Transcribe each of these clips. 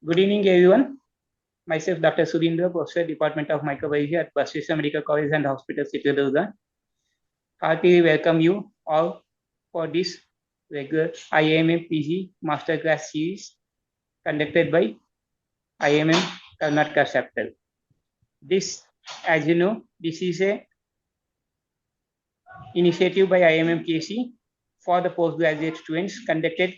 Good evening, everyone. Myself, Dr. Surindra, Professor, Department of Microbiology at Basveshwar Medical College and Hospital, Chitradurga. Heartily welcome you all for this regular IMM PG Masterclass series conducted by IMM Karnataka chapter. This, as you know, this is a initiative by IMM KC for the postgraduate students conducted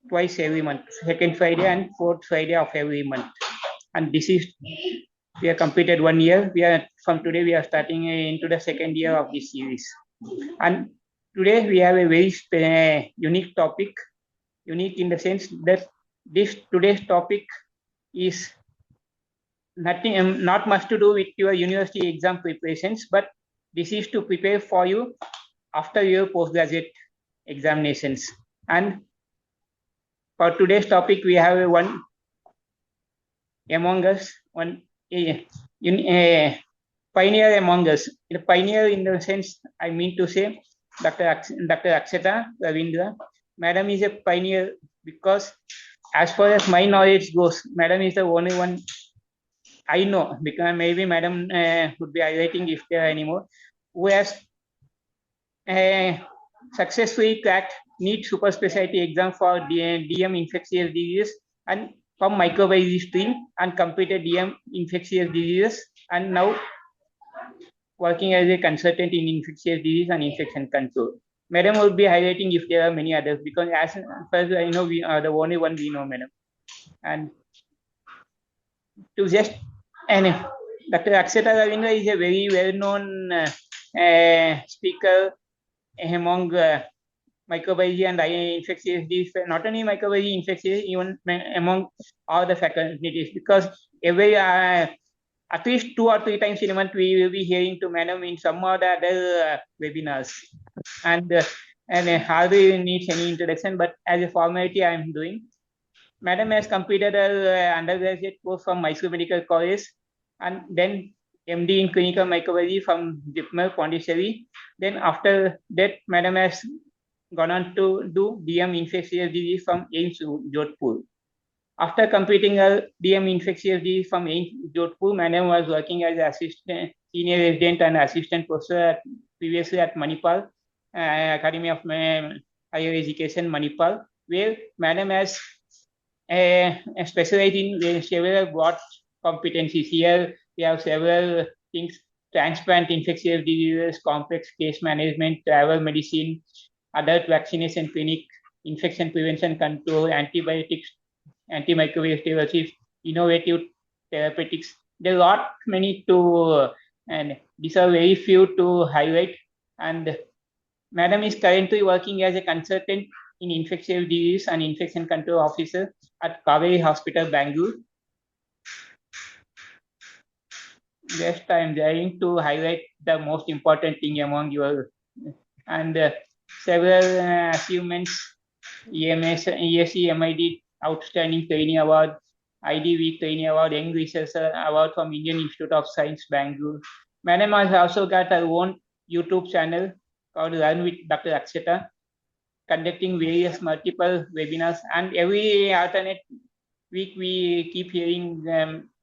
twice every month, second Friday and fourth Friday of every month. And this is we have completed 1 year. From today we are starting into the second year of this series. And today we have a very unique topic. Unique in the sense that this today's topic is nothing, not much to do with your university exam preparations, but this is to prepare for you after your postgraduate examinations. And for today's topic, we have one among us, one pioneer among us. The pioneer in the sense, I mean to say, Dr. Akshata Ravindra. Madam is a pioneer because as far as my knowledge goes, Madam is the only one I know, because maybe Madam would be highlighting if there are any more, who has successfully cracked NEET super specialty exam for DM infectious diseases and from microbiology stream and completed DM infectious diseases and now working as a consultant in infectious disease and infection control. Madam will be highlighting if there are many others because as far as I know, we are the only one we know, Madam. And to just, and Dr. Akshata Ravindra is a very well-known speaker among microbiology and infectious disease, not only microbiology, infectious, even among all the faculties, because every at least 2 or 3 times in a month we will be hearing to Madam in some or the other webinars, and hardly needs any introduction. But as a formality, I am doing. Madam has completed her undergraduate course from Mysore Medical College, and then MD in clinical microbiology from JIPMER Pondicherry. Then after that, Madam has gone on to do DM infectious disease from AIIMS Jodhpur. After completing her DM infectious disease from AIIMS Jodhpur, Madam was working as assistant, senior resident and assistant professor previously at Manipal, Academy of Higher Education, Manipal, where Madam has specialized in several broad competencies. Here we have several things: transplant, infectious diseases, complex case management, travel medicine, adult vaccination clinic, infection prevention control, antibiotics, antimicrobial stewardship, innovative therapeutics. There are a lot many to, and these are very few to highlight. And Madam is currently working as a consultant in infectious disease and infection control officer at Kaveri Hospital, Bangalore. Just I am trying to highlight the most important thing among your and several achievements: EMS, ESC, MID Outstanding Training Award, IDV Training Award, Young Researcher Award from Indian Institute of Science, Bangalore. Madam has also got her own YouTube channel called Learn with Dr. Akshata, conducting various multiple webinars, and every alternate week we keep hearing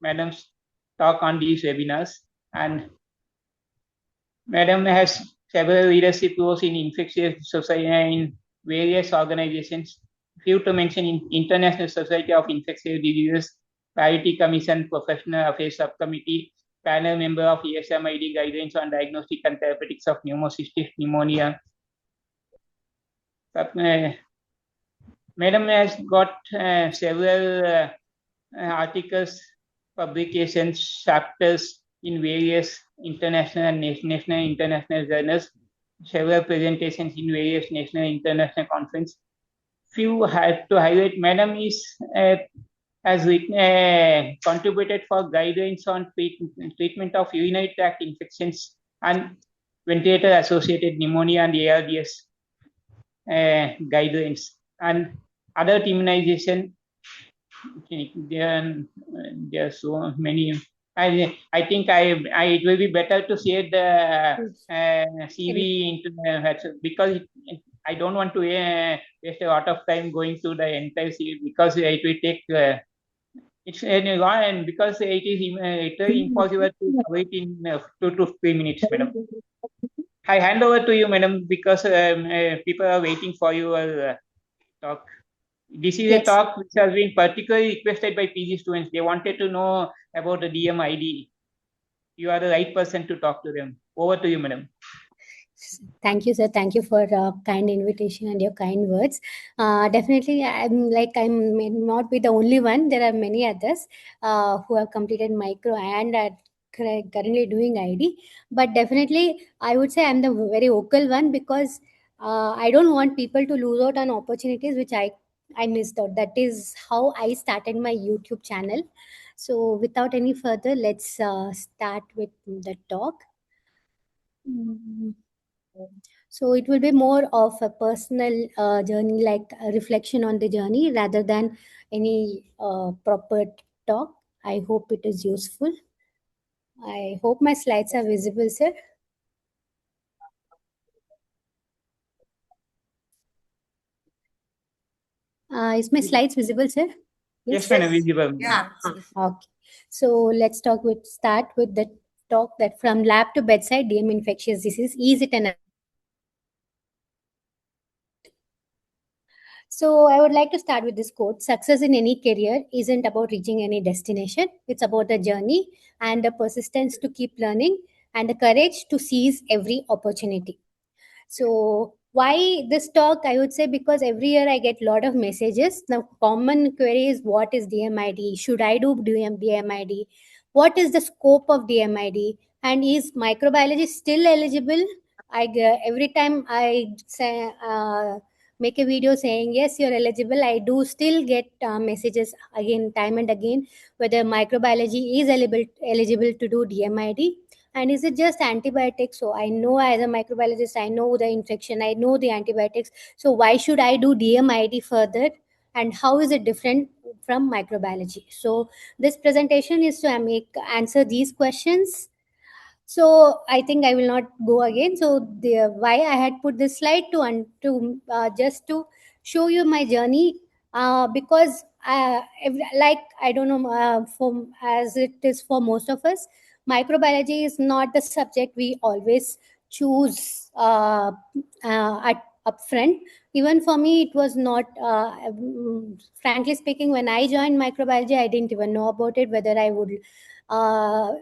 Madam's talk on these webinars. And Madam has several leadership roles in infectious society in various organizations. Few to mention: in International Society of Infectious Diseases, Parity Commission, Professional Affairs Subcommittee, panel member of ESMID guidelines on diagnostic and therapeutics of pneumocystis pneumonia. Madam has got several articles, publications, chapters in various international and national international journals, several presentations in various national and international conferences. Few had to highlight: Madam has contributed for guidelines on treatment of urinary tract infections and ventilator-associated pneumonia and ARDS guidelines, and other immunization. There are so many. I think it will be better to share the CV into the, because I don't want to waste a lot of time going through the entire CV because it will take It's and because it is impossible to wait in 2 to 3 minutes, madam. I hand over to you, madam, because people are waiting for your talk. This is a Yes. talk which has been particularly requested by PG students. They wanted to know about the DMID. You are the right person to talk to them. Over to you, madam. Thank you, sir. Thank you for kind invitation and your kind words. Definitely, I may not be the only one. There are many others who have completed micro and are currently doing ID. But definitely, I would say I'm the very vocal one because I don't want people to lose out on opportunities which I missed out. That is how I started my YouTube channel. So, without any further, let's start with the talk. Mm. So it will be more of a personal journey, like a reflection on the journey rather than any proper talk. I hope it is useful. I hope my slides are visible, sir. Is my slides visible, sir? Yes, Yes. madam. Visible. Yeah. Okay. So let's start with the talk that from lab to bedside, DM infectious disease. Is it an So I would like to start with this quote. Success in any career isn't about reaching any destination. It's about the journey and the persistence to keep learning and the courage to seize every opportunity. So why this talk? I would say because every year I get a lot of messages. The common query is what is DMID? Should I do DMID? What is the scope of DMID? And is microbiology still eligible? Every time I say, make a video saying yes, you're eligible, I do still get messages again, time and again, whether microbiology is eligible to do DMID, and is it just antibiotics? So I know as a microbiologist, I know the infection, I know the antibiotics. So why should I do DMID further? And how is it different from microbiology? So this presentation is to answer these questions. So I think I will not go again. So the why I had put this slide to just to show you my journey, because like I don't know, for as it is for most of us, microbiology is not the subject we always choose at upfront. Even for me, it was not. Frankly speaking, when I joined microbiology, I didn't even know about it. Whether I would. Uh,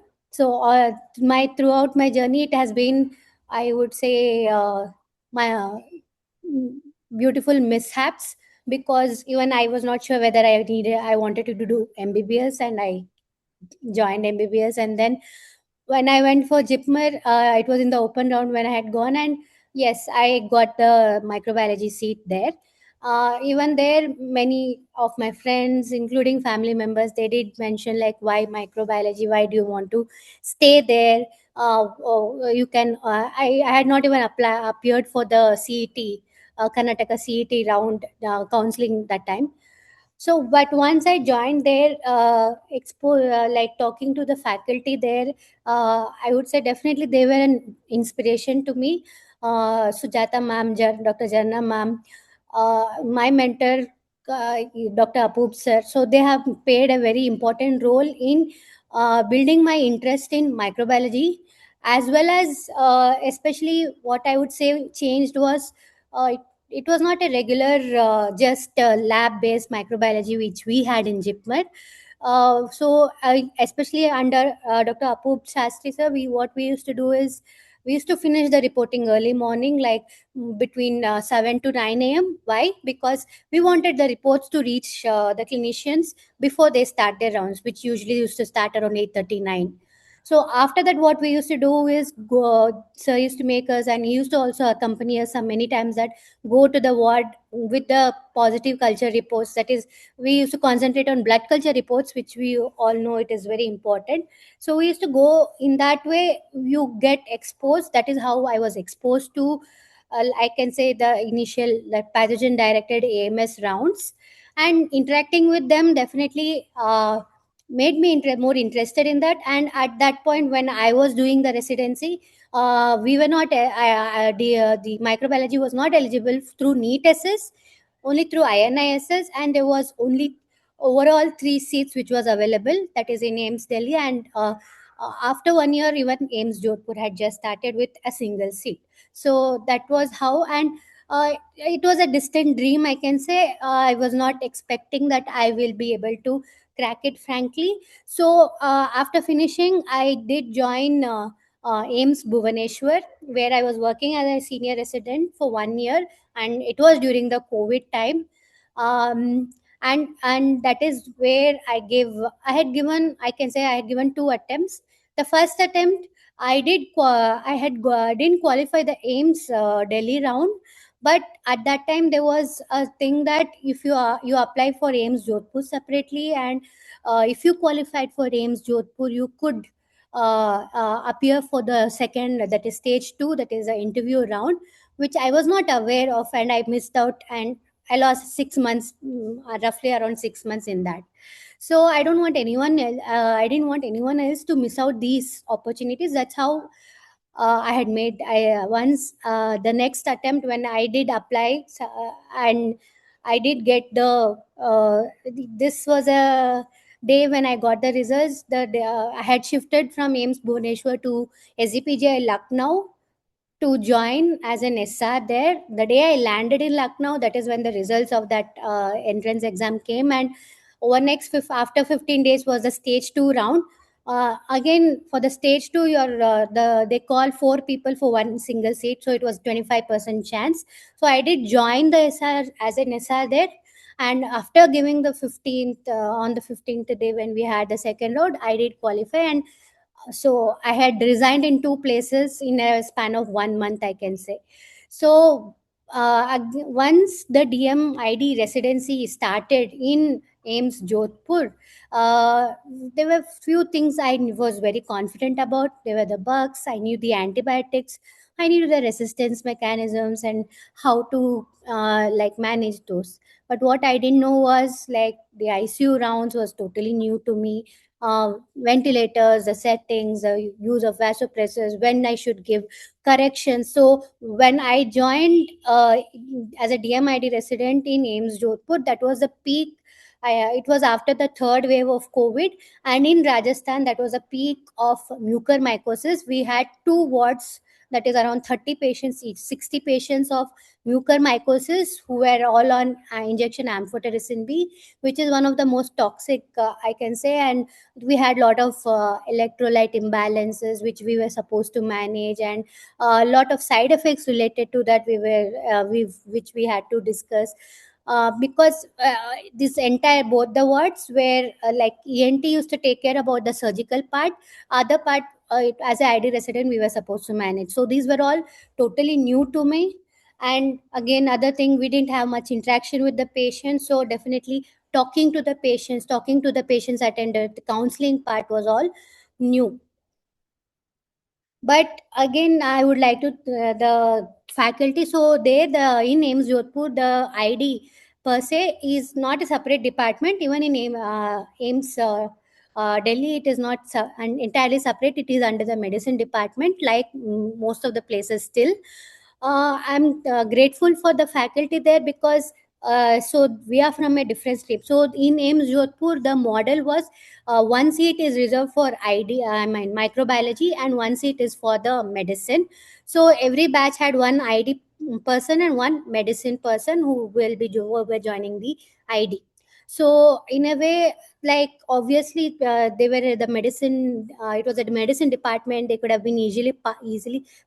my throughout my journey, it has been, I would say, my mm, beautiful mishaps, because even I was not sure whether I wanted to do MBBS, and I joined MBBS. And then when I went for JIPMER, it was in the open round when I had gone, and yes, I got the microbiology seat there. Even there, many of my friends, including family members, they did mention like, why microbiology? Why do you want to stay there? You can. I had not even appeared for the CET, Karnataka CET round counseling that time. So, but once I joined there, like talking to the faculty there, I would say definitely they were an inspiration to me. Sujata ma'am, Dr. Jarna ma'am, my mentor, Dr. Apoop sir. So they have played a very important role in building my interest in microbiology, as well as especially what I would say changed was. It was not a regular just lab based microbiology which we had in JIPMER. Especially under Dr. Apoop Shastri sir, what we used to do is we used to finish the reporting early morning, like between 7 to 9 a.m. Why? Because we wanted the reports to reach the clinicians before they start their rounds, which usually used to start around 8:39. So after that, what we used to do is go. Sir used to make us, and he used to also accompany us some many times, that go to the ward with the positive culture reports. That is, we used to concentrate on blood culture reports, which we all know it is very important. So we used to go in that way. You get exposed. That is how I was exposed to. I can say the initial like pathogen directed AMS rounds, and interacting with them definitely. Made me more interested in that. And at that point when I was doing the residency, we were not the microbiology was not eligible through NEET SS, only through INISS, and there was only overall 3 seats which was available, that is in AIMS Delhi, and after 1 year even AIMS Jodhpur had just started with a single seat. So that was how. And it was a distant dream, I can say. I was not expecting that I will be able to crack it, frankly. So after finishing, I did join AIMS Bhubaneswar, where I was working as a senior resident for 1 year, and it was during the COVID time. Um, and that is where I had given, I can say I had given 2 attempts. The first attempt, didn't qualify the AIMS Delhi round, but at that time there was a thing that if you apply for AIMS Jodhpur separately, and if you qualified for AIMS Jodhpur, you could appear for the second, that is stage 2, that is the interview round, which I was not aware of, and I missed out, and I lost 6 months, roughly around 6 months in that. So I don't want anyone else, I didn't want anyone else to miss out these opportunities. That's how I had made. I once the next attempt when I did apply, and I did get the. This was a day when I got the results. I had shifted from AIMS Bhubaneswar to SEPGI Lucknow to join as an SR there. The day I landed in Lucknow, that is when the results of that entrance exam came, and after 15 days was the stage 2 round. Again, for the stage 2, they call 4 people for one single seat, so it was 25% chance. So I did join the SR as an SR there, and after giving the 15th on the 15th day when we had the second round, I did qualify. And so I had resigned in 2 places in a span of 1 month, I can say. So once the DMID residency started in AIMS Jodhpur, uh, there were few things I was very confident about. There were the bugs, I knew the antibiotics, I knew the resistance mechanisms and how to like manage those. But what I didn't know was like the ICU rounds was totally new to me. Ventilators, the settings, the use of vasopressors, when I should give corrections. So when I joined as a DMID resident in AIMS Jodhpur, that was the peak. It was after the third wave of COVID, and in Rajasthan, that was a peak of mucormycosis. We had 2 wards, that is around 30 patients each, 60 patients of mucormycosis who were all on injection amphotericin B, which is one of the most toxic, I can say. And we had a lot of electrolyte imbalances which we were supposed to manage, and a lot of side effects related to that which we had to discuss. Because this entire both the wards where like ENT used to take care about the surgical part, other part as a ID resident we were supposed to manage. So these were all totally new to me. And again, other thing, we didn't have much interaction with the patient, so definitely talking to the patients attended, the counseling part was all new. But again, I would like to the faculty. So there, the in AIMS Jodhpur, the ID per se is not a separate department. Even in AIMS Delhi, it is not entirely separate. It is under the medicine department, like most of the places still. I'm grateful for the faculty there because so we are from a different stream. So in AIMS Jodhpur, the model was 1 seat is reserved for I mean microbiology, and 1 seat is for the medicine. So every batch had one ID person and one medicine person who who were joining the ID. So in a way, like obviously they were the medicine. It was a medicine department. They could have been easily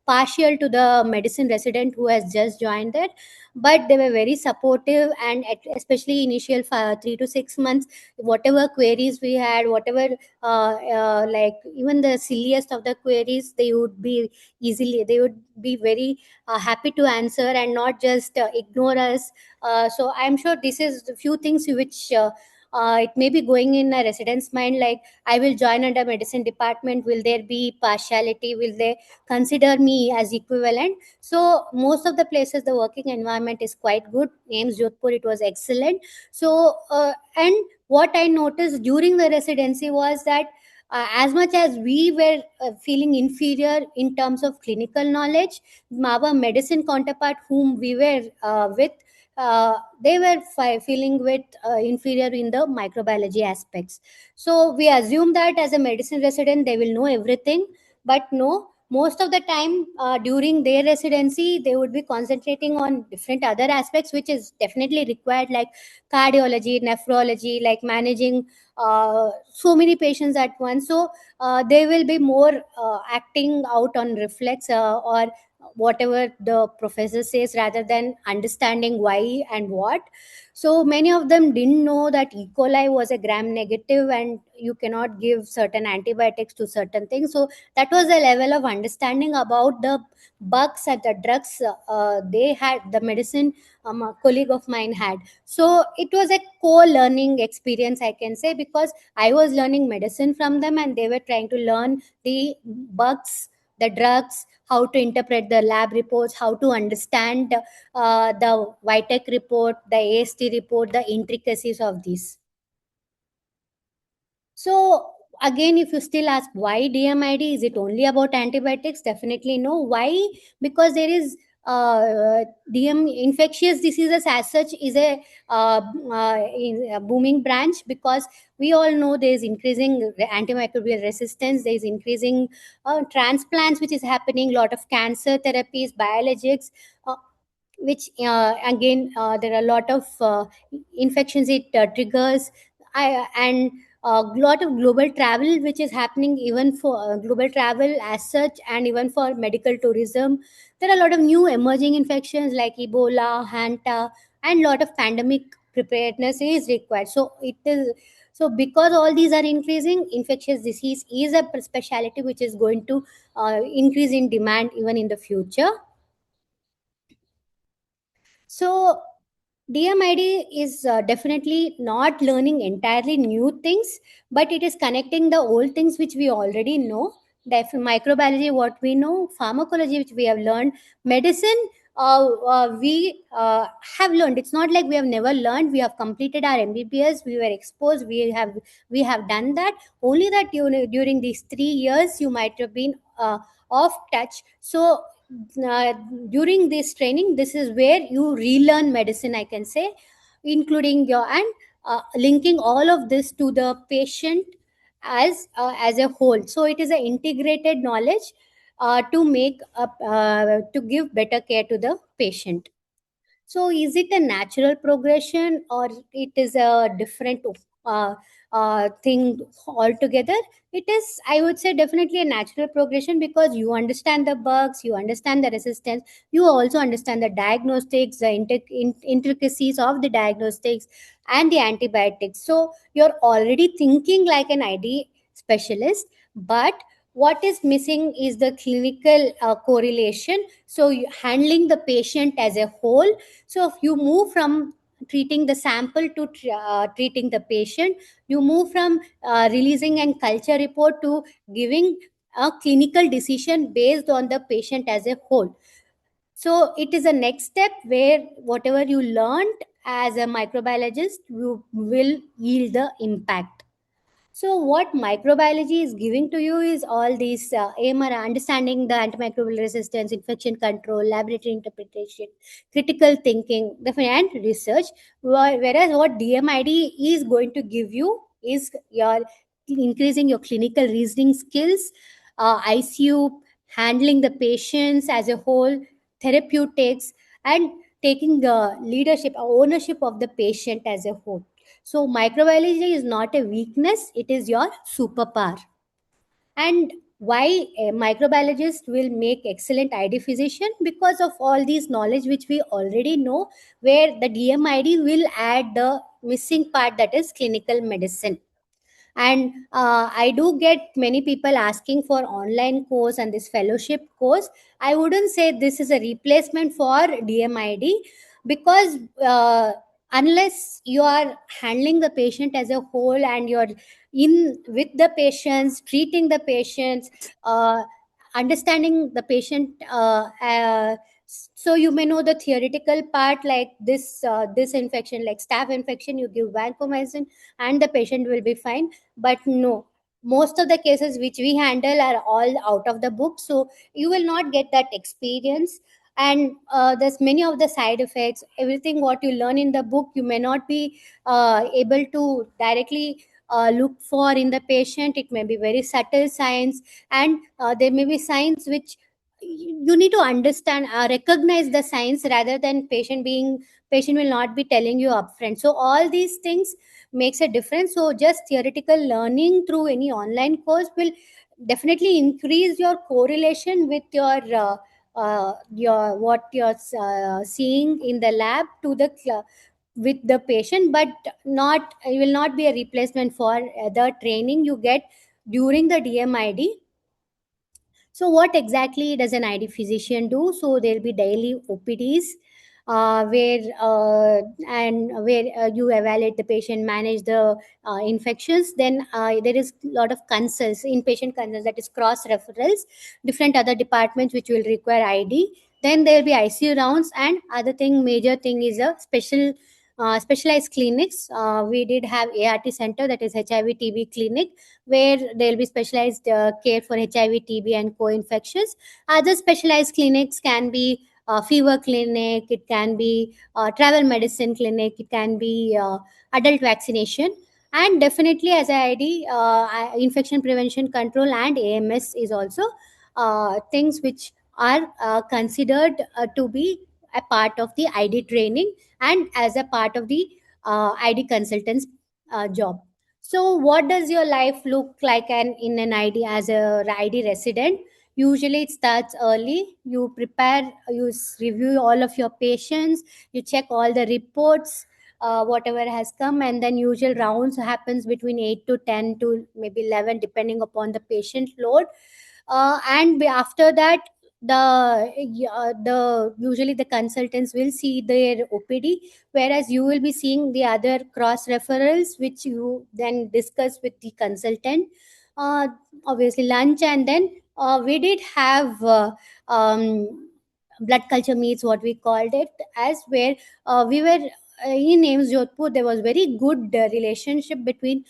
partial to the medicine resident who has just joined there, but they were very supportive. And especially initial 3 to 6 months, whatever queries we had, whatever like even the silliest of the queries, they would be very happy to answer and not just ignore us. So I'm sure this is a few things which it may be going in a resident's mind, like I will join under medicine department, will there be partiality, will they consider me as equivalent? So most of the places the working environment is quite good. AIMS Jodhpur, it was excellent. So and what I noticed during the residency was that as much as we were feeling inferior in terms of clinical knowledge, our medicine counterpart whom we were with, they were feeling with inferior in the microbiology aspects. So we assume that as a medicine resident they will know everything, but no, most of the time during their residency they would be concentrating on different other aspects which is definitely required, like cardiology, nephrology, like managing so many patients at once. So they will be more acting out on reflex or whatever the professor says rather than understanding why and what. So many of them didn't know that E. coli was a gram negative and you cannot give certain antibiotics to certain things. So that was the level of understanding about the bugs and the drugs they had, the medicine a colleague of mine had. So it was a co-learning experience, I can say, because I was learning medicine from them and they were trying to learn the bugs, the drugs, how to interpret the lab reports, how to understand the Vitec report, the AST report, the intricacies of these. So again, if you still ask why DMID, is it only about antibiotics? Definitely no. Why? Because there is DM infectious diseases as such is a booming branch, because we all know there is increasing antimicrobial resistance, there is increasing transplants which is happening, lot of cancer therapies, biologics, which again there are a lot of infections it triggers. And a lot of global travel which is happening, even for global travel as such, and even for medical tourism. There are a lot of new emerging infections like Ebola, Hanta, and lot of pandemic preparedness is required. So it is, so because all these are increasing, infectious disease is a specialty which is going to increase in demand even in the future. So DMID is definitely not learning entirely new things, but it is connecting the old things which we already know. Microbiology, what we know, pharmacology, which we have learned, medicine, we have learned. It's not like we have never learned. We have completed our MBBS. We were exposed. We have done that. Only that during these 3 years you might have been off touch. So uh, during this training, this is where you relearn medicine, I can say, including your and linking all of this to the patient as a whole. So it is an integrated knowledge to give better care to the patient. So, is it a natural progression or it is a different thing altogether? It is, I would say, definitely a natural progression, because you understand the bugs, you understand the resistance, you also understand the diagnostics, the intricacies of the diagnostics and the antibiotics. So, you're already thinking like an ID specialist, but what is missing is the clinical correlation. So, handling the patient as a whole. So if you move from treating the sample to treating the patient, you move from releasing a culture report to giving a clinical decision based on the patient as a whole. So it is a next step where whatever you learned as a microbiologist, you will yield the impact. So, what microbiology is giving to you is all these AMR, understanding the antimicrobial resistance, infection control, laboratory interpretation, critical thinking, and research. Whereas what DMID is going to give you is your increasing your clinical reasoning skills, ICU, handling the patients as a whole, therapeutics, and taking the leadership, ownership of the patient as a whole. So, microbiology is not a weakness, it is your superpower. And why a microbiologist will make excellent ID physician? Because of all these knowledge which we already know, where the DMID will add the missing part, that is clinical medicine. And I do get many people asking for online course and this fellowship course. I wouldn't say this is a replacement for DMID, because unless you are handling the patient as a whole and you're in with the patients, treating the patients, understanding the patient, so you may know the theoretical part, like this infection, like staph infection, you give vancomycin and the patient will be fine. But no, most of the cases which we handle are all out of the book, so you will not get that experience. And there's many of the side effects, everything what you learn in the book you may not be able to directly look for in the patient. It may be very subtle signs, and there may be signs which you need to understand, recognize the signs, rather than patient will not be telling you upfront. So all these things makes a difference. So just theoretical learning through any online course will definitely increase your correlation with your what you're seeing in the lab to with the patient, but not, it will not be a replacement for the training you get during the DMID. So, what exactly does an ID physician do? So, there'll be daily OPDs, where you evaluate the patient, manage the infections. Then there is a lot of consults, inpatient consults, that is cross referrals, different other departments which will require ID. Then there will be ICU rounds, and other thing, major thing is a specialized clinics. We did have ART center, that is HIV TB clinic, where there will be specialized care for HIV, TB, and co-infections. Other specialized clinics can be fever clinic, it can be travel medicine clinic, it can be adult vaccination, and definitely as a ID, infection prevention control and AMS is also things which are considered to be a part of the ID training and as a part of the ID consultant's job. So, what does your life look like in an ID as a ID resident? Usually, it starts early. You prepare, review all of your patients, you check all the reports, whatever has come, and then usual rounds happens between 8 to 10 to maybe 11, depending upon the patient load. After that, the usually the consultants will see their OPD, whereas you will be seeing the other cross referrals which you then discuss with the consultant. uh, Obviously lunch, and then we did have blood culture meets, what we called it as, where we were in AIMS Jodhpur. There was very good relationship between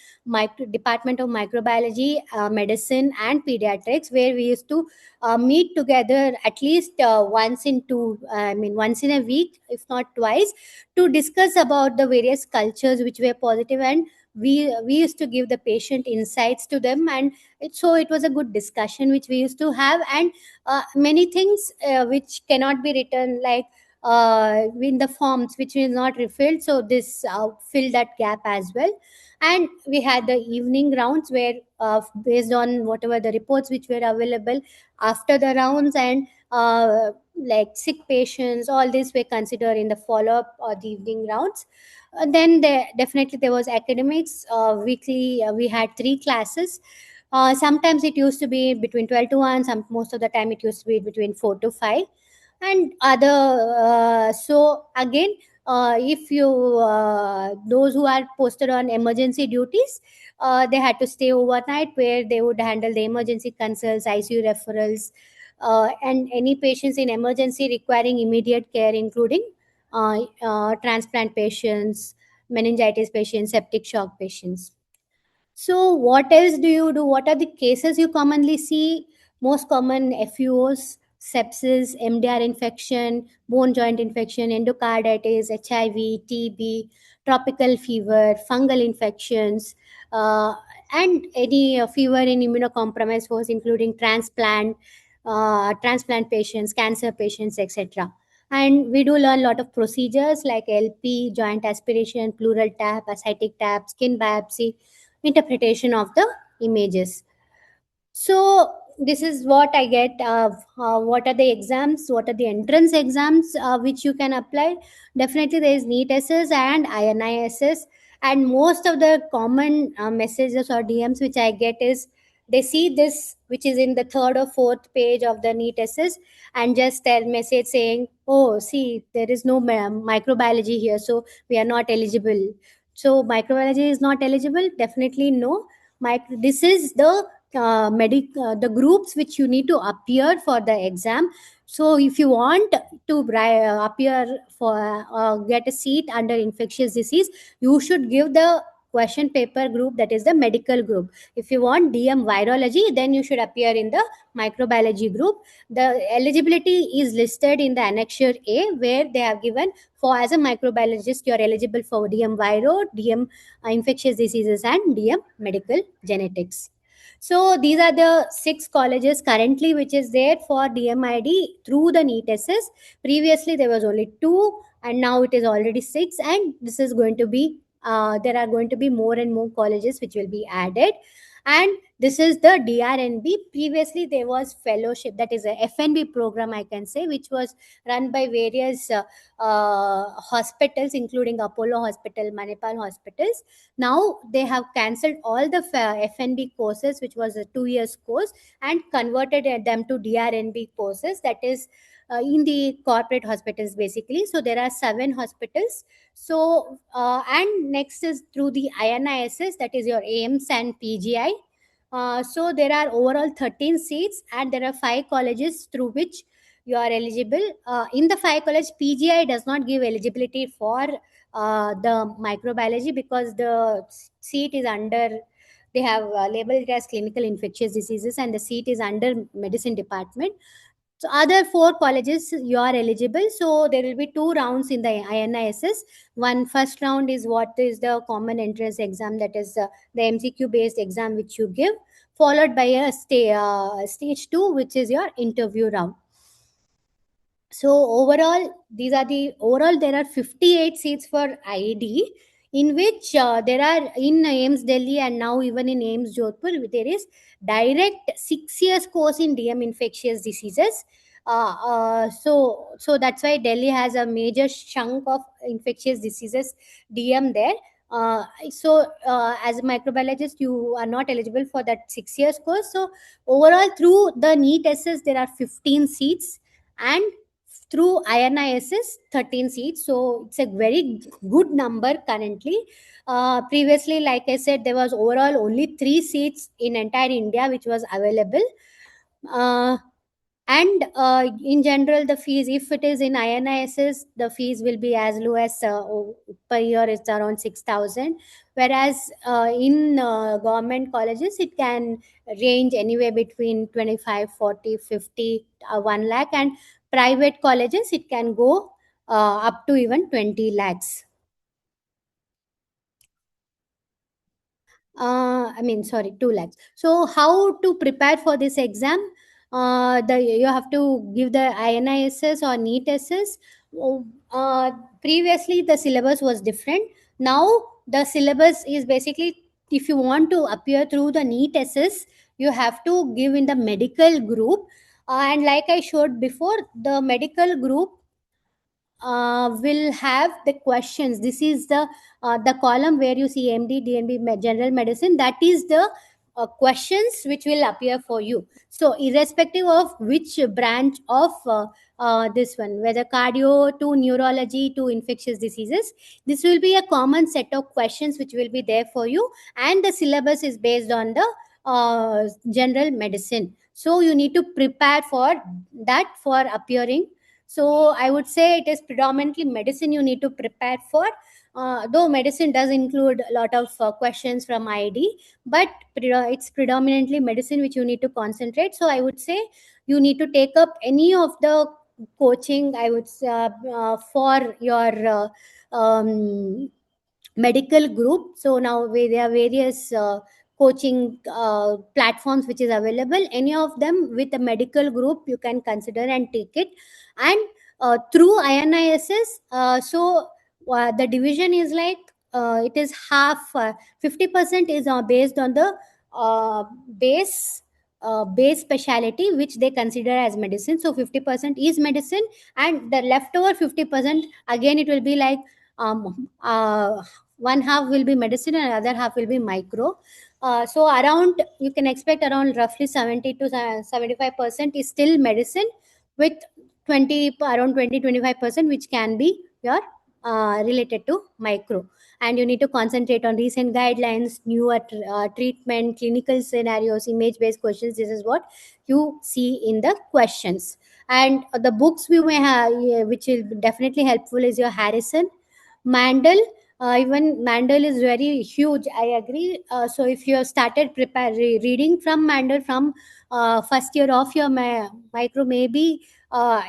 Department of Microbiology, Medicine, and Pediatrics, where we used to meet together at least once in a week, if not twice, to discuss about the various cultures which were positive, and we used to give the patient insights to them, and it was a good discussion which we used to have. And many things which cannot be written, like in the forms which is not refilled, so this filled that gap as well. And we had the evening rounds where based on whatever the reports which were available after the rounds, and like sick patients, all these were considered in the follow-up or the evening rounds. Then there definitely there was academics. Weekly we had 3 classes. Sometimes it used to be between 12 to 1, most of the time it used to be between 4 to 5. And other so again, if you those who are posted on emergency duties, they had to stay overnight, where they would handle the emergency consults, ICU referrals, and any patients in emergency requiring immediate care, including transplant patients, meningitis patients, septic shock patients. So, what else do you do? What are the cases you commonly see? Most common FUOs, sepsis, MDR infection, bone joint infection, endocarditis, HIV, TB, tropical fever, fungal infections, uh, and any fever in immunocompromised hosts, including transplant patients, cancer patients, etc. And we do learn a lot of procedures like LP, joint aspiration, pleural tap, ascitic tap, skin biopsy, interpretation of the images. So this is what I get. What are the exams? What are the entrance exams which you can apply? Definitely, there is NEET SS and INISS. And most of the common messages or DMs which I get is they see this, which is in the third or fourth page of the NEET SS, and just tell message saying, "Oh, see, there is no microbiology here, so we are not eligible." So microbiology is not eligible. Definitely no. This is the groups which you need to appear for the exam. So if you want to appear for get a seat under infectious disease, you should give the question paper group, that is the medical group. If you want DM virology, then you should appear in the microbiology group. The eligibility is listed in the annexure A, where they have given for as a microbiologist you are eligible for DM Viro, DM infectious diseases, and DM medical genetics. So these are the 6 colleges currently which is there for DMID through the NEET SS. Previously there was only 2, and now it is already 6, and this is going to be there are going to be more and more colleges which will be added. And this is the DRNB. Previously there was fellowship, that is a FNB program, I can say, which was run by various hospitals, including Apollo Hospital, Manipal hospitals. Now they have cancelled all the FNB courses, which was a 2 years course, and converted them to DRNB courses, that is in the corporate hospitals basically. So there are 7 hospitals. So and next is through the INISS, that is your AIMS and PGI. So there are overall 13 seats, and there are 5 colleges through which you are eligible. In the 5 colleges, PGI does not give eligibility for the microbiology, because the seat is under, they have labeled it as clinical infectious diseases, and the seat is under medicine department. So other 4 colleges you are eligible. So there will be 2 rounds in the INISS. One first round is what is the common entrance exam, that is the MCQ based exam which you give, followed by a stage 2, which is your interview round. So overall, there are 58 seats for IED, in which there are in AIMS Delhi and now even in AIMS Jodhpur, there is direct 6 years course in DM infectious diseases. So that's why Delhi has a major chunk of infectious diseases DM there. As a microbiologist, you are not eligible for that 6 years course. So overall, through the NEET SS, there are 15 seats, and through INISS 13 seats. So it's a very good number currently. Previously, like I said, there was overall only 3 seats in entire India which was available. And in general, the fees, if it is in INISS, the fees will be as low as per year it's around 6,000, whereas in government colleges it can range anywhere between 25, 40, 50, 1 lakh, and private colleges it can go up to even 20 lakhs. I mean, sorry, 2 lakhs. So how to prepare for this exam? You have to give the INISS or NEET SS. Previously the syllabus was different. Now the syllabus is basically, if you want to appear through the NEET SS, you have to give in the medical group. And like I showed before, the medical group will have the questions. This is the column where you see MD, DNB, general medicine. That is the questions which will appear for you. So irrespective of which branch of this one, whether cardio to neurology to infectious diseases, this will be a common set of questions which will be there for you, and the syllabus is based on the general medicine. So you need to prepare for that for appearing. So I would say it is predominantly medicine you need to prepare for. Though medicine does include a lot of questions from ID, but it's predominantly medicine which you need to concentrate. So I would say you need to take up any of the coaching, I would say, for your medical group. So now there are various coaching platforms which is available. Any of them with a medical group you can consider and take it. And through INISS, the division is like it is half 50% is based on the base specialty which they consider as medicine. So 50% is medicine, and the leftover 50%, again it will be like one half will be medicine and other half will be micro. So around, you can expect around roughly 70 to 75% is still medicine, with around 20-25% which can be your related to micro. And you need to concentrate on recent guidelines, newer treatment, clinical scenarios, image based questions. This is what you see in the questions. And the books we may have which will definitely helpful is your Harrison, Mandel, Even Mandel is very huge. I agree. So if you have started reading from Mandel from first year of your micro, maybe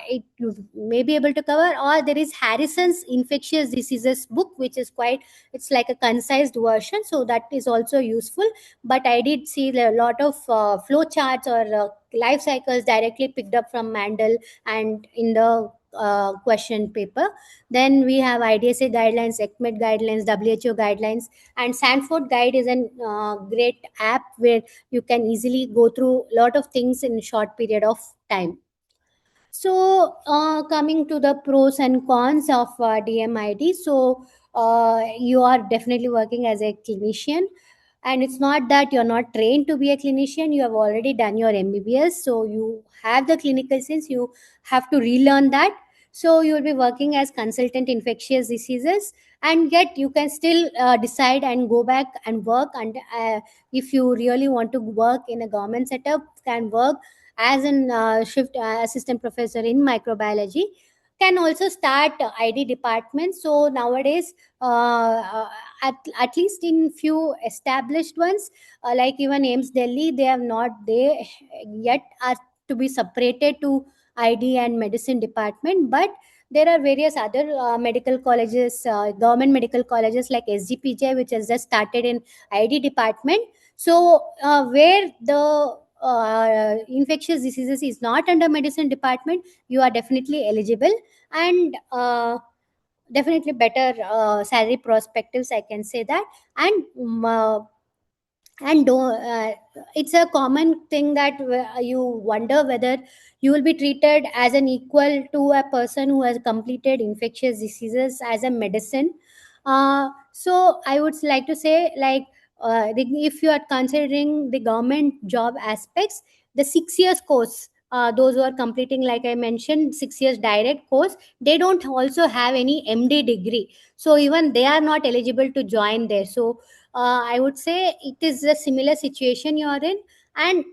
it you may be able to cover. Or there is Harrison's infectious diseases book, which is quite, it's like a concise version, so that is also useful. But I did see a lot of flow charts or life cycles directly picked up from Mandel and in the question paper. Then we have IDSA guidelines, ECMED guidelines, WHO guidelines, and Sanford Guide is a great app where you can easily go through a lot of things in a short period of time. So, coming to the pros and cons of DMID. So, you are definitely working as a clinician, and it's not that you're not trained to be a clinician. You have already done your MBBS, so you have the clinical sense. You have to relearn that. So, you will be working as consultant infectious diseases, and yet you can still decide and go back and work. And if you really want to work in a government setup, can work as an shift assistant professor in microbiology, can also start ID department. So nowadays, at least in few established ones, like even AIMS Delhi, they have not, they yet are to be separated to ID and medicine department. But there are various other medical colleges, government medical colleges like SGPJ, which has just started in ID department. So where the infectious diseases is not under medicine department, you are definitely eligible. And definitely better salary perspectives, I can say that. And and it's a common thing that you wonder whether you will be treated as an equal to a person who has completed infectious diseases as a medicine. So I would like to say, like, if you are considering the government job aspects, the 6 years course, those who are completing, like I mentioned, 6 years direct course, they don't also have any MD degree, so even they are not eligible to join there. So I would say it is a similar situation you are in. And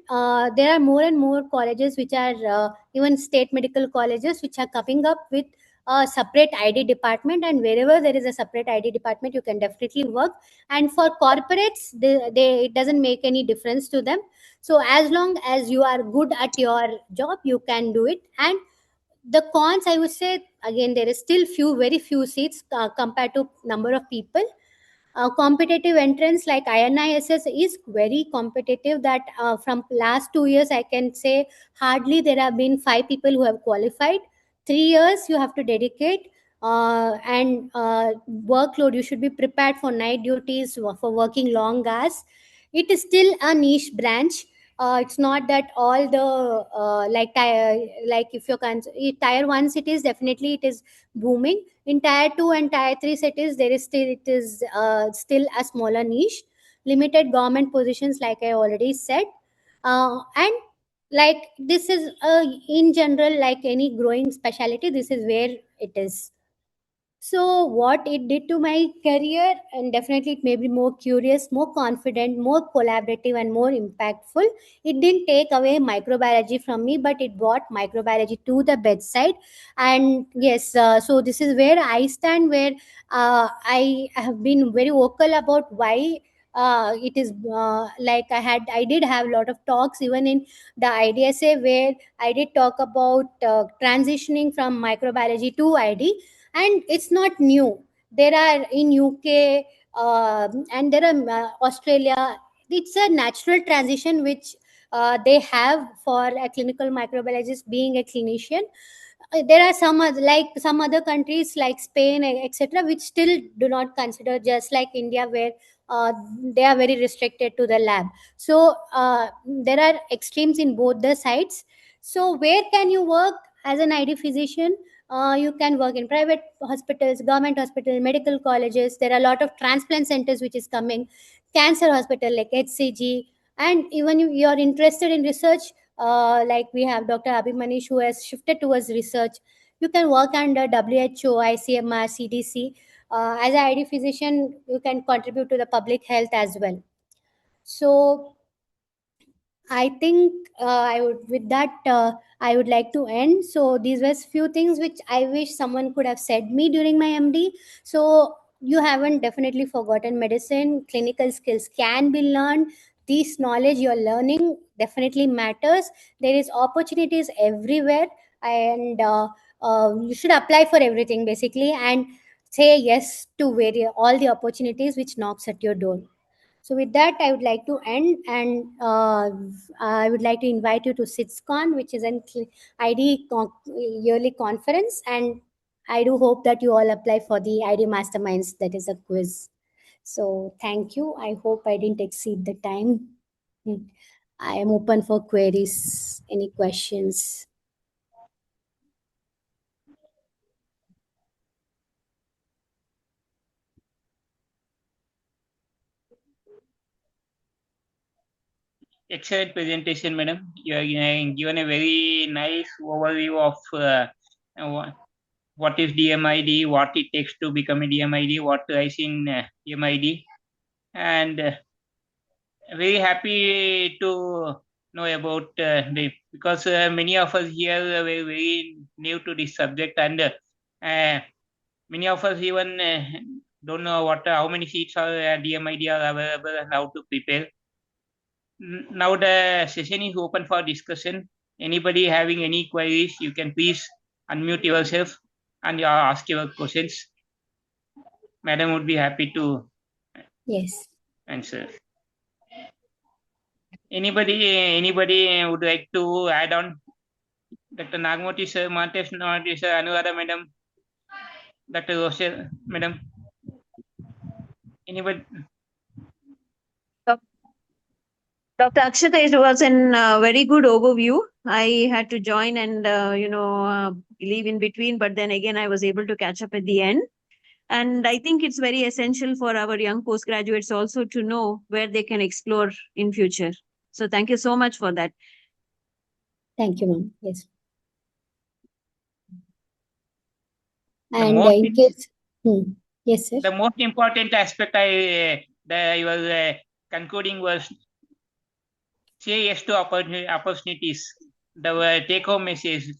there are more and more colleges which are even state medical colleges which are coming up with a separate ID department, and wherever there is a separate ID department, you can definitely work. And for corporates, it doesn't make any difference to them. So as long as you are good at your job, you can do it. And the cons, I would say, again, there is still very few seats compared to number of people. Competitive entrance like INISS is very competitive, that from last 2 years I can say hardly there have been 5 people who have qualified. 3 years you have to dedicate, and workload, you should be prepared for night duties, for working long hours. It is still a niche branch. It's not that all the like if you're tier 1 cities, definitely it is booming. In tier 2 and tier 3 cities, there is still, it is still a smaller niche. Limited government positions, like I already said. And like this is in general, like any growing specialty, this is where it is. So what it did to my career, and definitely it made me more curious, more confident, more collaborative, and more impactful. It didn't take away microbiology from me, but it brought microbiology to the bedside. And yes, so this is where I stand, where I have been very vocal about why it is like I did have a lot of talks even in the IDSA, where I did talk about transitioning from microbiology to ID. And it's not new. There are in UK, and there are Australia. It's a natural transition which they have for a clinical microbiologist being a clinician. There are some like some other countries like Spain, etc., which still do not consider, just like India, where uh, they are very restricted to the lab. So there are extremes in both the sides. So where can you work as an ID physician? You can work in private hospitals, government hospital, medical colleges. There are a lot of transplant centers which is coming, cancer hospital like HCG. And even if you are interested in research, like we have Dr. Abhimanish, who has shifted towards research. You can work under WHO, ICMR, CDC. As an ID physician, you can contribute to the public health as well. So I think I would, with that, I would like to end. So these were few things which I wish someone could have said me during my MD. So you haven't definitely forgotten. Medicine, clinical skills can be learned. This knowledge you're learning definitely matters. There is opportunities everywhere, and you should apply for everything basically, and say yes to all the opportunities which knocks at your door. So with that, I would like to end, and I would like to invite you to SITSCon, which is an yearly conference, and I do hope that you all apply for the ID Masterminds, that is a quiz. So thank you. I hope I didn't exceed the time. I am open for queries. Any questions? Excellent presentation, madam. You have given a very nice overview of what is DMID, what it takes to become a DMID, what lies in DMID, and very happy to know about because many of us here are very new to this subject, and many of us even don't know how many seats are DMID are available and how to prepare. Now the session is open for discussion. Anybody having any queries, you can please unmute yourself and ask your questions. Madam would be happy to Yes. answer. Anybody would like to add on? Dr. Nagmoti sir, Matesh Nagmoti sir, Anuradha madam, Dr. Rochelle madam. Anybody? Dr. Akshata, it was a very good overview. I had to join and, leave in between, but then again, I was able to catch up at the end. And I think it's very essential for our young postgraduates also to know where they can explore in future. So thank you so much for that. Thank you, ma'am. Yes. The And most in case, yes, sir. the most important aspect you were concluding was say yes to opportunities. The take home message: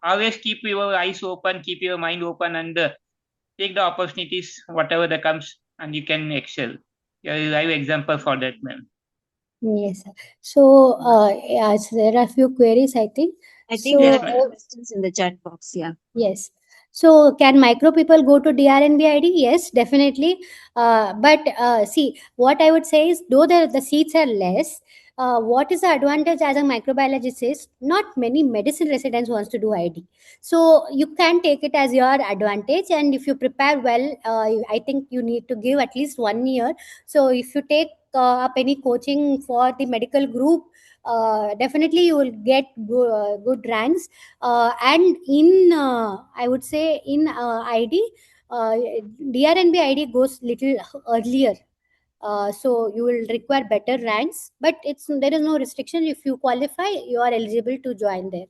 always keep your eyes open, keep your mind open, and take the opportunities whatever that comes, and you can excel. You're a live example for that, ma'am. Yes, sir. So, yes, there are a few queries, I think. I think So, there are few questions in the chat box. Yeah. yes. So, can micro people go to DRNB ID? Yes, definitely. But see, what I would say is, though the seats are less, what is the advantage as a microbiologist is not many medicine residents wants to do ID. So you can take it as your advantage, and if you prepare well, I think you need to give at least 1 year. So if you take up any coaching for the medical group, definitely you will get good ranks, and in I would say in ID, DRNB ID goes little earlier, so you will require better ranks, but there is no restriction. If you qualify, you are eligible to join there.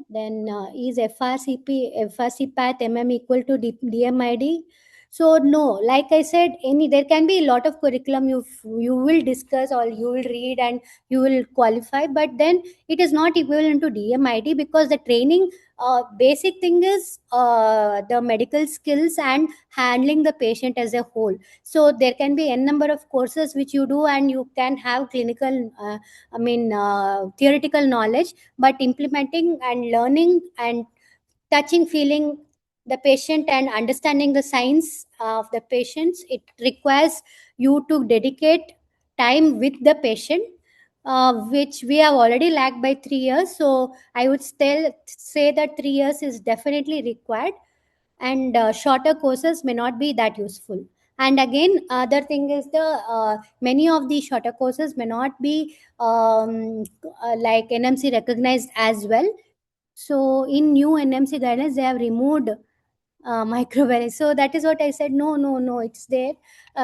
Then is FRC path equal to DMID? So no, like I said, there can be a lot of curriculum you will discuss or you will read and you will qualify, but then it is not equivalent to DMID, because the training, basic thing is the medical skills and handling the patient as a whole. So there can be n number of courses which you do, and you can have clinical, theoretical knowledge, but implementing and learning and touching, feeling the patient and understanding the science of the patients, it requires you to dedicate time with the patient, which we have already lacked by 3 years. So I would still say that 3 years is definitely required, and shorter courses may not be that useful. And again, other thing is the many of the shorter courses may not be like NMC recognized as well. So in new NMC guidelines, they have removed microbiology. So that is what I said. No, no, no, it's there.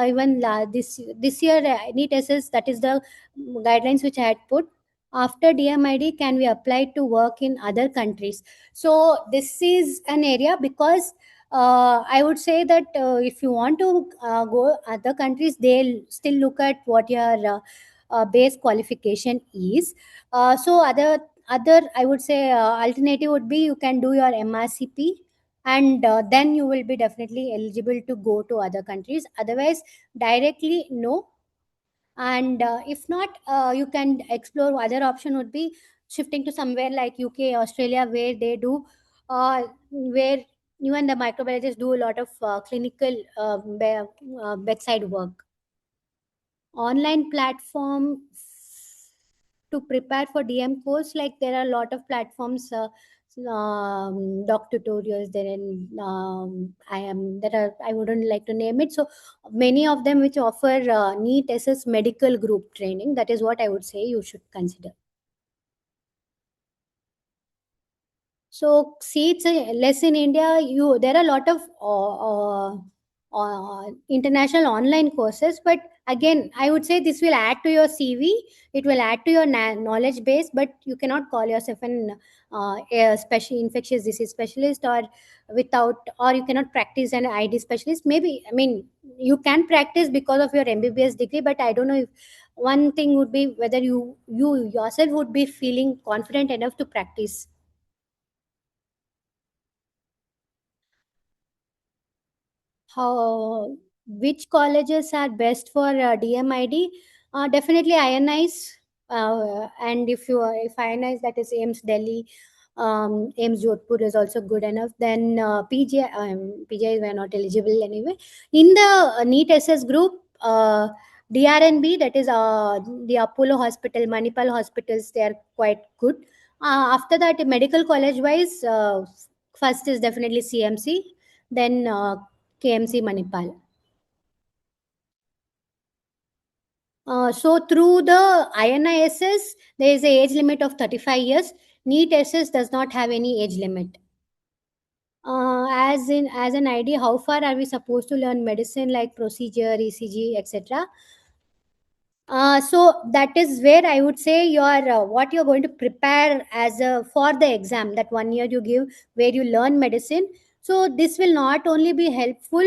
Even this year, NEET SS, that is the guidelines which I had put. After DMID, can we apply to work in other countries? So this is an area, because I would say that if you want to go other countries, they'll still look at what your base qualification is. So other I would say alternative would be you can do your MRCP, and then you will be definitely eligible to go to other countries. Otherwise, directly no. And if not, you can explore other option would be shifting to somewhere like UK, Australia, where they do where you and the microbiologists do a lot of clinical bedside work. Online platform to prepare for DM course, like there are a lot of platforms, doc tutorials there, and I wouldn't like to name it. So many of them which offer NEET SS medical group training. That is what I would say you should consider. So seats less in India. There are a lot of international online courses, but again, I would say this will add to your CV. It will add to your knowledge base, but you cannot call yourself a special infectious disease specialist, or you cannot practice an ID specialist. Maybe, I mean, you can practice because of your MBBS degree, but I don't know if one thing would be whether you yourself would be feeling confident enough to practice. How which colleges are best for DMID? Definitely INIs, and if INIs, that is AIMS Delhi, AIMS Jodhpur is also good enough. Then PGI were not eligible anyway. In the NEET SS group, DRNB, that is the Apollo Hospital, Manipal hospitals, they are quite good. After that, medical college wise, first is definitely CMC, then KMC Manipal. So through the INISS, there is a age limit of 35 years. NEET SS does not have any age limit. As an idea, how far are we supposed to learn medicine, like procedure, ECG, etc.? So that is where I would say your what you're going to prepare for the exam, that 1 year you give where you learn medicine. So this will not only be helpful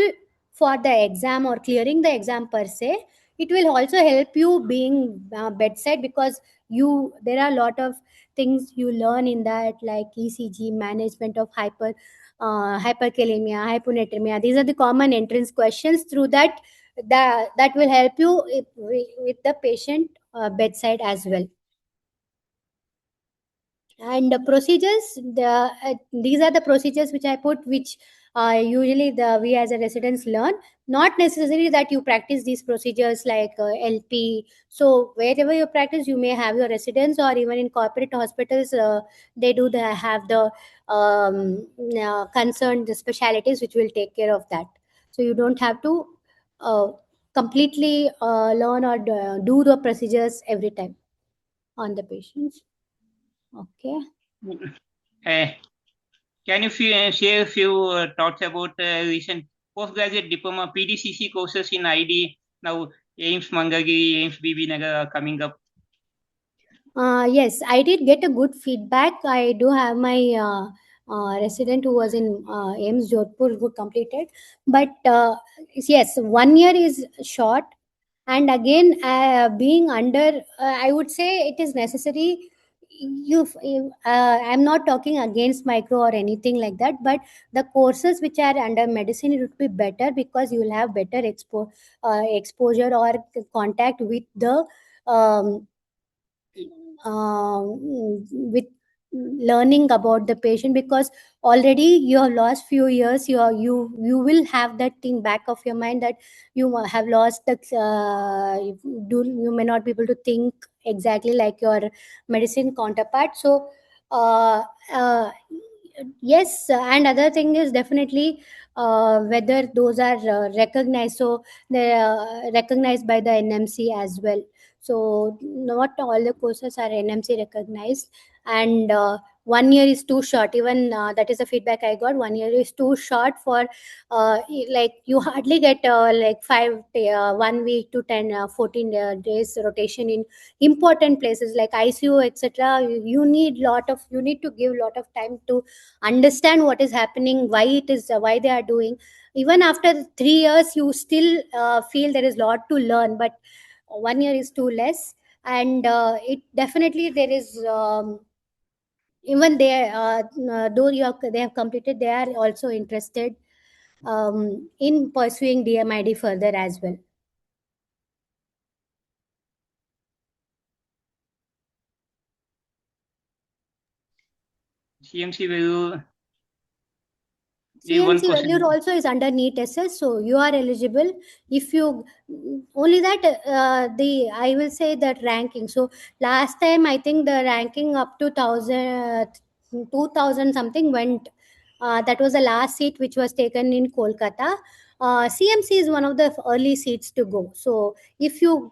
for the exam or clearing the exam per se, it will also help you being bedside, because there are a lot of things you learn in that, like ECG, management of hyperkalemia, hyponatremia. These are the common entrance questions. Through that will help you with the patient bedside as well. And the procedures, these are the procedures which I put, which usually we as a residents learn. Not necessarily that you practice these procedures like LP. So wherever you practice, you may have your residents, or even in corporate hospitals, they have the concerned specialities which will take care of that. So you don't have to uh, completely learn or do the procedures every time on the patients. Okay. Can you share a few thoughts about recent postgraduate diploma PDCC courses in ID? Now, AIMS Mangagiri, AIMS BB Nagar are coming up. Yes, I did get a good feedback. I do have my resident who was in AIMS Jodhpur who completed. But yes, 1 year is short. And again, being under, I would say it is necessary. I'm not talking against micro or anything like that, but the courses which are under medicine, it would be better because you will have better exposure or contact with the with learning about the patient, because already you have lost few years. You will have that thing back of your mind that you have lost the you may not be able to think exactly like your medicine counterpart. So uh, uh, yes, and other thing is definitely whether those are recognized. So they're recognized by the NMC as well. So not all the courses are NMC recognized, and 1 year is too short. Even that is the feedback I got. 1 year is too short for like you hardly get like 1 week to 10, 14 days rotation in important places like ICU, etc. You need to give lot of time to understand what is happening, why they are doing. Even after 3 years, you still feel there is lot to learn, but 1 year is too less. And it definitely there is even though they have completed, they are also interested in pursuing DMID further as well. CMC value. One CMC question. value also is under NEET SS, so you are eligible if you only that I will say that ranking. So last time I think the ranking up to 2000 something went. That was the last seat which was taken in Kolkata. CMC is one of the early seats to go. So if you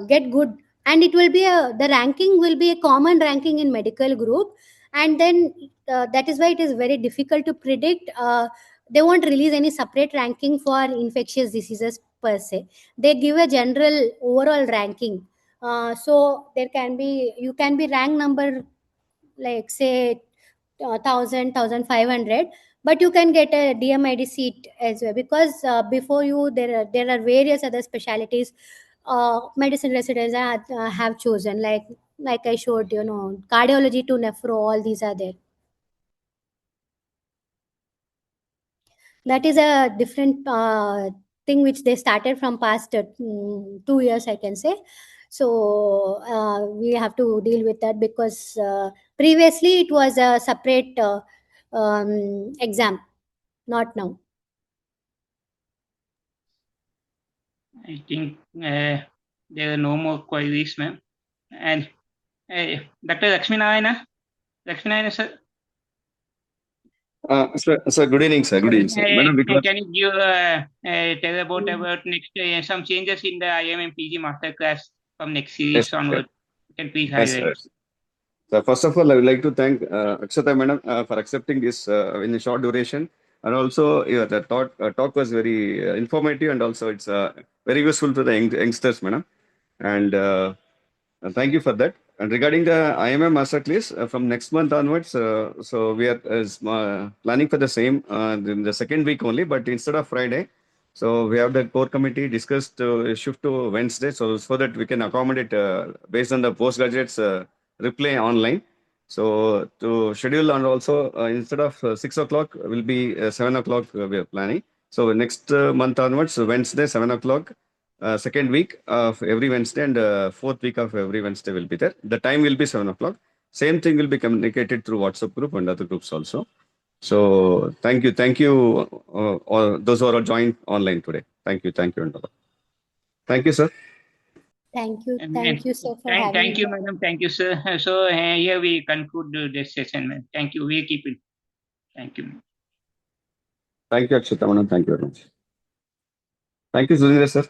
get good, and it will be the ranking will be a common ranking in medical group, and then that is why it is very difficult to predict. They won't release any separate ranking for infectious diseases per se. They give a general overall ranking. So there can be, you can be rank number like say 1500, but you can get a DMID seat as well, because before you there are various other specialities medicine residents have chosen, like I showed, cardiology to nephro, all these are there. That is a different thing which they started from past 2 years, I can say. So we have to deal with that, because previously it was a separate exam, not now. I think there are no more queries, ma'am. And Dr. Lakshmi Narayana, sir. Sir, good evening, sir. Good evening, sir. Madam, Can you give tell about next some changes in the IMM PG masterclass from next series Yes, onward? Can please yes, highlight? sir. So first of all, I would like to thank Akshata Madam for accepting this in a short duration, and also the talk was very informative, and also it's very useful to the youngsters, Madam. And thank you for that. And regarding the IMM masterclass from next month onwards, so we are planning for the same in the second week only, but instead of Friday, so we have the core committee discussed to shift to Wednesday, so that we can accommodate based on the postgraduates reply online. So to schedule, and also instead of 6 o'clock will be 7 o'clock we are planning. So next month onwards, so Wednesday 7 o'clock. Second week of every Wednesday, and fourth week of every Wednesday will be there. The time will be 7 o'clock. Same thing will be communicated through WhatsApp group and other groups also. So thank you, all those who are joined online today. Thank you, and all. Thank you, sir. Thank you, sir, for Thank having you, me. madam. Thank you, sir. So here we conclude this session, ma'am. Thank you. We keep it. Thank you. Thank you, Akshita Madam. Thank you very much. Thank you, Sudhir sir.